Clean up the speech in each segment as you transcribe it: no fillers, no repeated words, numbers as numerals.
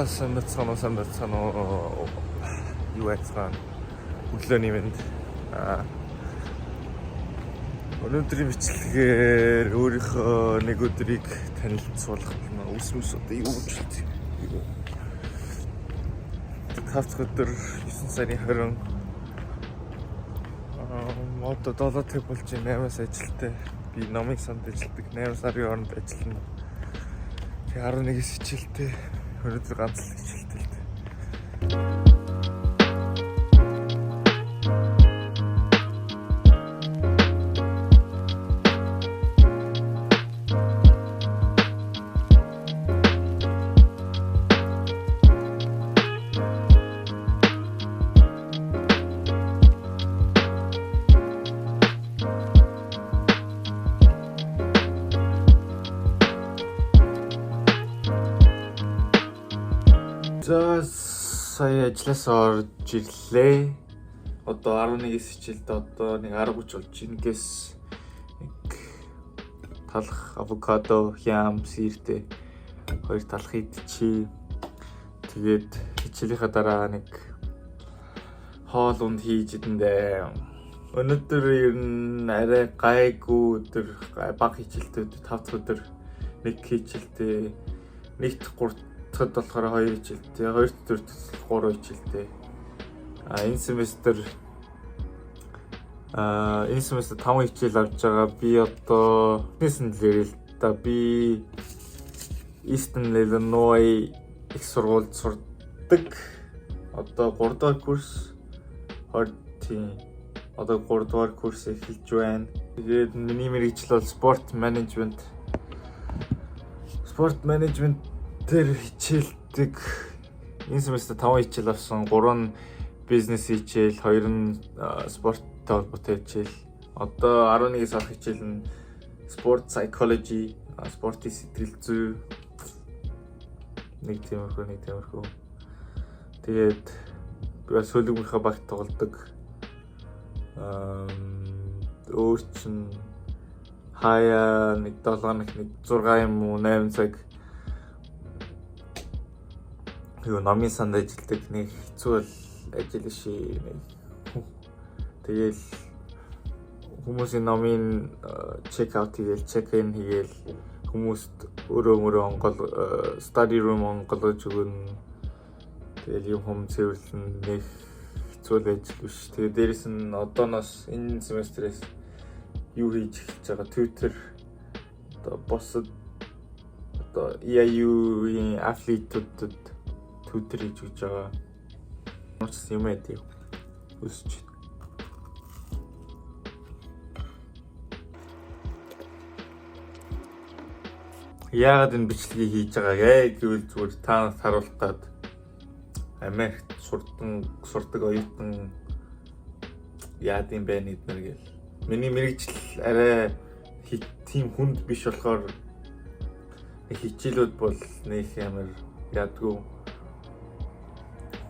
сайн байна уу? Юу яцгаана? Өглөөний мэнд. Өнөөдрийн бичлэгээр өөрийнхөө нэг өдрийг танилцуулах болно. Үс одоо юу гэж хэлдэг? Тавцх өдөр 9 сарын 20 одоо 7 цаг болж 8-аас ажилтай. Би номын санд ажилладаг. 8 сарын хооронд ажиллана. Тэгээ 11-с хичээлтэй. Өнөөдөр ганц л хичээлтэй л дээ. Сая ажиллаас орж ирлээ. Одоо 11-с хичээлдээ одоо нэг 10:30 болж байна. Ингээс нэг талах авокадо, хям, сиртэй хоёр талах идчихье. Тэгээд хичээлийнхаа дараа нэг хоол унд хийж идэндээ. Өнөөдөр ер нь арай гайгүй өдөр, бага хичээлтэй 5 дахь өдөр нэг хичээлтэй, нэгт 3 дахь болохоор 2 хичээлтэй, 2 дэх 3 хичээлтэй. Энэ семестр 5 хичээл авч байгаа. Би одоо бизнес нэлээл л да. Би Eastern Illinois их сургуульд сурдаг. Одоо 3 дахь курс одоо 3 дахь курс эхэлж байна. Тэгээд миний мэргэжил бол спорт менежмент тэр хичээлдэг. Энэ семестр 5 хичээл авсан. 3 нь бизнес хичээл, 2 нь спорттой холбоотой хичээл. Одоо 11-с авах хичээл нь sport psychology, спортын сэтгэл зүй. Нэг тиймэрхүү. Тэгээд би сөлөгийнхаа багт тоглодог. Өөр чинь хаяа нэг 7 нэг 6 юм уу 8 цаг номын санд ажилладаг. Нэг хэцүү бол ажил шээ. Тэгэл хүмүүсийн номын чек аут хийгээл, чек ин хийгээл, хүмүүст өөрөө онгол study room онгологж өгнө. Тэгэл юм цэвэрлэн нэг хэцүү ажил биш. Тэгээ дээрэс нь одооноос энэ семестрээс юу хийж эхэлж байгаа? Twitter одоо босод одоо EIU-ийн атлетуудад Twitter хийж өгч байгаа. Нууц юм ээ үсч. Яагаад энэ бичлэгийг хийж байгаа гэвэл зүгээр та харуулах гээд Америкт сурдаг оюутан яад юм бэ нэгдмэр гэл. Миний мэргэжил арай тийм хүнд биш болохоор хичээлүүд бол нэг амар яадгүй.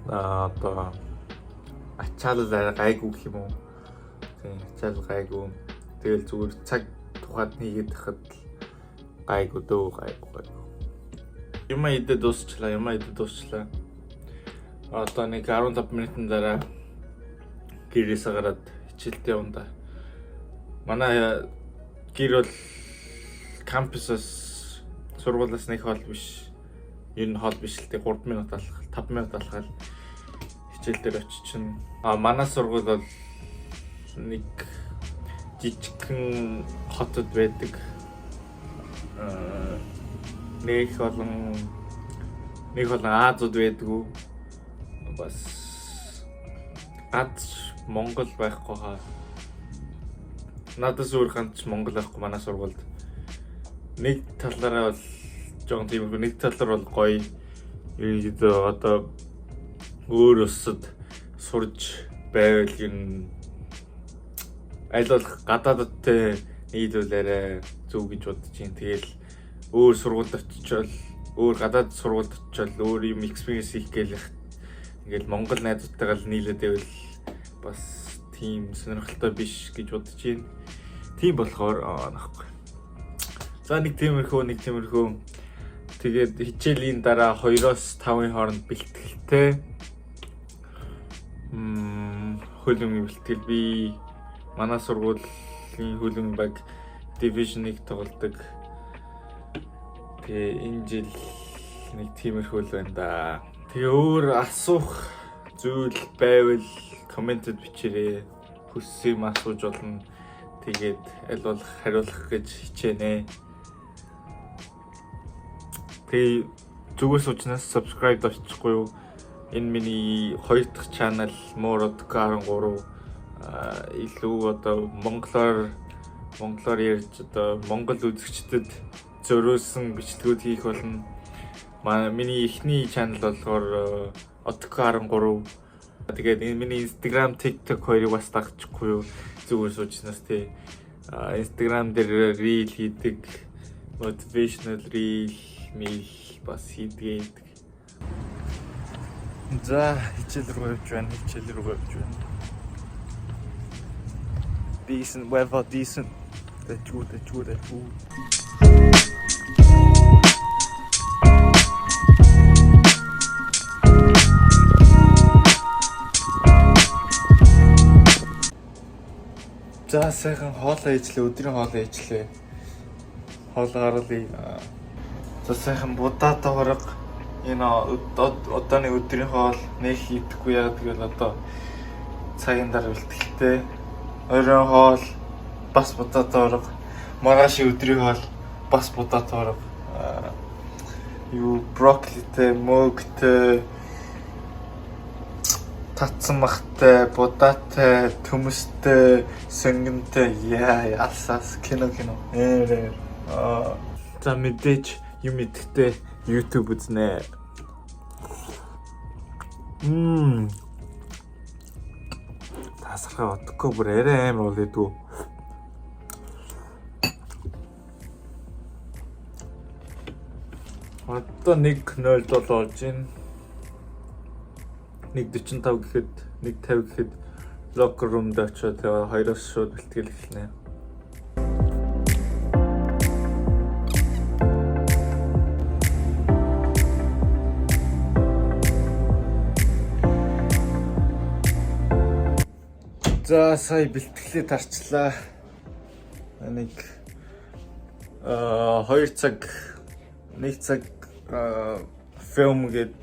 Одоо ачаал арай гайгүй гэх юм уу? Тийм ачаал гайгүй. Тэгэл зүгээр цаг тухайд хийгээд хахад гайгүй. Юм идэ дуусчлаа. Одоо нэг 15 минутын дараа гэрээс гараад хичээлдээ явна. Манай гэр бол кампусаас сургуулиас нэг хол биш. Ер нь хол биш л дээ 3 минут алхах, 5 минут алхаад хичээл дээр очичин. Манай сургууль бол нэг жижигхэн хотод байдаг. Нэг олон Азууд байдгүй. Бас Монгол байхгүй хаа. Надад зүгээр ганц Монгол байхгүй манай сургуульд. Нэг талаараа бол жоон тиймэрхүү, нэг талаар бол гоё. Ерөнхийдөө одоо өөр усад сурж байвал юм аль болох гадаадтай нийлүүлээрэ зөв гэж бодож байна. Тэгэл өөр сургуульд очичвал, өөр гадаад сургуульд очичвал өөр юм experience хийх гээл ингээл Монгол найзуудтайгаа л нийлээд байвал бас тийм сонирхолтой биш гэж бодож байна. Тийм болохоор нахгүй. За нэг тиймэрхүү Тэгээд хичээлийн дараа 2-5 хооронд бэлтгэлтэй хөлбөмбөгийн бэлтгэл би манай сургуулийн хөлбөмбөгийн баг Division 1 тоглодог. Тэгээ энэ жил нэг тиймэрхүү л байна да. Тэгээ өөр асуух зүйл байвал комментэд бичээрэй. Хүссэн юм асууж болно. Тэгээд аль болох хариулах гэж хичээнэ. Тэгээ зүгээр суучнаас subscribe доччихгүй юу? Энэ миний хоёр дахь channel Morotka 13 илүү одоо монголоор ярьж одоо монгол үзэгчдэд зориулсан бичлэгүүд хийх болно. Миний эхний channel болохоор Otka 13. Тэгээд энэ миний Instagram, TikTok хоёрыг бас дагчихгүй юу? Зүгээр суучнаас тий. Instagram дээр reel хийдэг, motivational reel бас хийдэг. За хичээл рүү явж байна. Decent weather, decent. Тэжүү. За сайхан хоолоо ижлээ, өдрийн хоолоо ижлээ. Хоолоо гаргалаа. За сайхан будаа тоорог энэ одооны өдрийн хоол нэг хийдэггүй яа тэгэл одоо цагийн дараа бэлтгэлтэй. Оройн хоол бас будаа тоорог, маргаашийн өдрийн хоол бас будаа тоорог. Брокколитэй, мөгтэй, татсан махтай, будаатай, төмөстэй, сонгонтой яасаас кино. За мэдээж юм идэхтэй YouTube үзнэ. Тасархаа одохгүй бүр арай амар бол идүү. Одоо 1:07 болж байна. 1:45 гэхэд 1:50 гэхэд locker room-д очиод тэгээ хоёроос шууд бэлтгэл эхэлнэ. За сая бэлтгэлээ тарчлаа. Нэг 2 цаг 1 цаг фильм гээд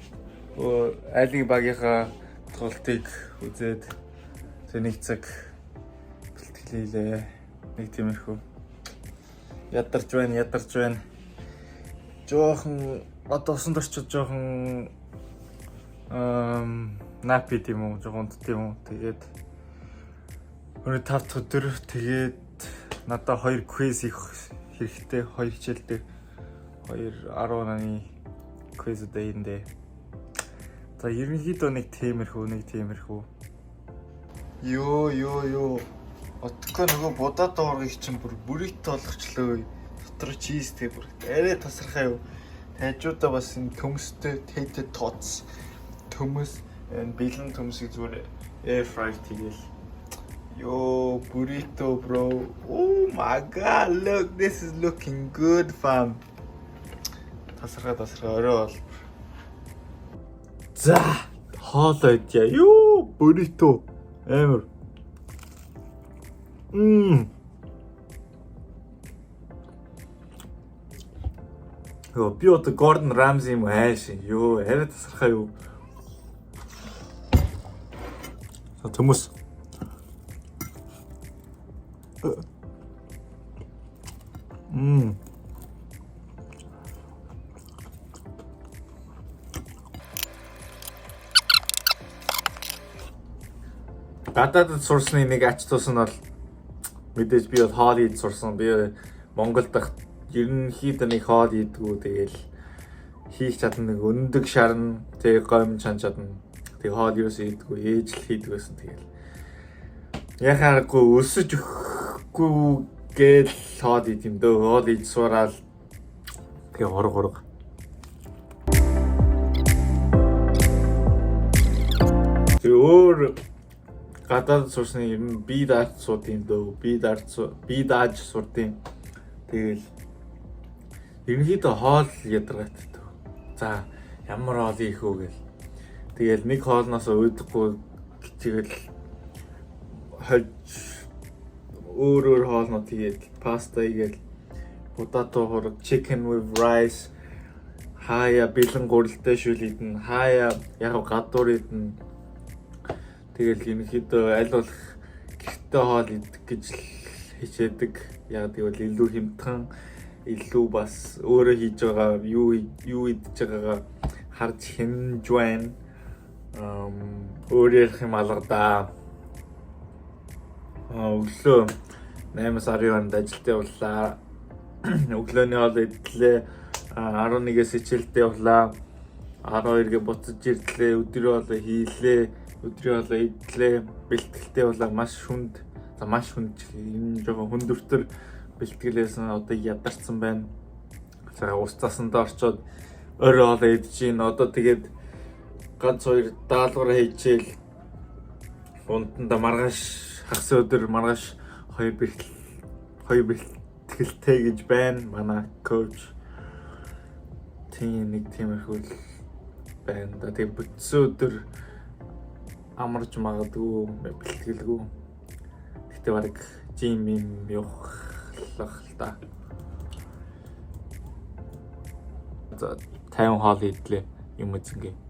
айлын багийнхаа тоглолтыг үзээд тэг 1 цаг бэлтгэлээ. Нэг тиймэрхүү. Ядарч байна. Жохон одоо усан дорчод жохон напи тийм үү, жохон тийм үү. Тэгээд өнөө 5 дахь өдөр тэгээд надад 2 quiz хийх хэрэгтэй. 2 хичээл дээр 2:18 quiz дэйндээ. За ерөнхийдөө нэг тиймэрхүү. Йоо. Отко нөгөө будаа дооргыг чинь бүр burrito болгочлоо. Дотор cheese тэг бүр арай тасархаа юу. Хажуудаа бас энэ төмөстэй tated tots төмөс бэлэн төмсийг зүгээр air fry тэгэл. Yo, burrito, bro. Oh my god, look, this is looking good, fam. Тасархаа орой бол. За, хоолоо идья. Yo, burrito. Амар. Йоо, би одоо Gordon Ramsay юм ааш. Йоо, арай тасархаа юу. Төмөс. Гадаадд сурсны нэг ач тус нь бол мэдээж би бол хоол идэж сурсан. Би Монгол дахь ерөнхийдөө нэг хоол идэггүй тэгэл хийх чадна нэг өндөг шарна, тэг гомж чадна. Тэг хоол юус идэггүй, ээж л хийдэг байсан тэгэл. Яхааргүй өсөж өгөхгүй гээл хоол идэм дөө. Хоол идэж сураал тэг урга. Тэг өөр гадаад сурсны юм би дааж суудын дөө. Би дааж сурдیں۔ Тэгэл ерөнхийдөө хоол ядаргаат. За ямар хоол ийх үү гэл. Тэгэл нэг хоолноос уудахгүй тэгэл хольж өөр хоолнууд тэгээд паста игээл potato хураг chicken with rice хаяа бэлэн гурилтай шүл идэн хаяа яг гадуур идэн. Тэгэл ерөнхийдөө аль болох гэртээ хоол идэх гэж хичээдэг. Яг тэгвэл илүү хямдхан, илүү бас өөрөө хийж байгаа юу идэж байгаагаа харж хэмж байна. Өөр ярих юм алга да. Өглөө 8 сарын хооронд ажилд явлаа. Өглөөний хоол идлээ. 11-ээс хичээлдээ явлаа. 12-гээ буцаж ирлээ. Өдрийн хоолоо хийлээ. Өдрийн хоолоо идлээ. Бэлтгэлтэй явлаа. Маш хүнд. За маш хүнд. Энэ жоохон хүндөртөр бэлтгэлээсэн одоо ядарсан байна. За ус цасандаа орчоод орой хоолоо идэж гин. Одоо тэгээд ганц хоёр даалгавар хийчихэл. Унтанда маргааш хагас өдөр маргааш хоёр бэлтгэлтэй гэж байна. Манай коуч нэг тиймэрхүү байна. Тэгээд бүтсэн өдөр амарч магадгүй бэлтгэлгүй. Гэтэ барыг жим юм явах л та. За 50 хоол идлээ юм үзэнгээ.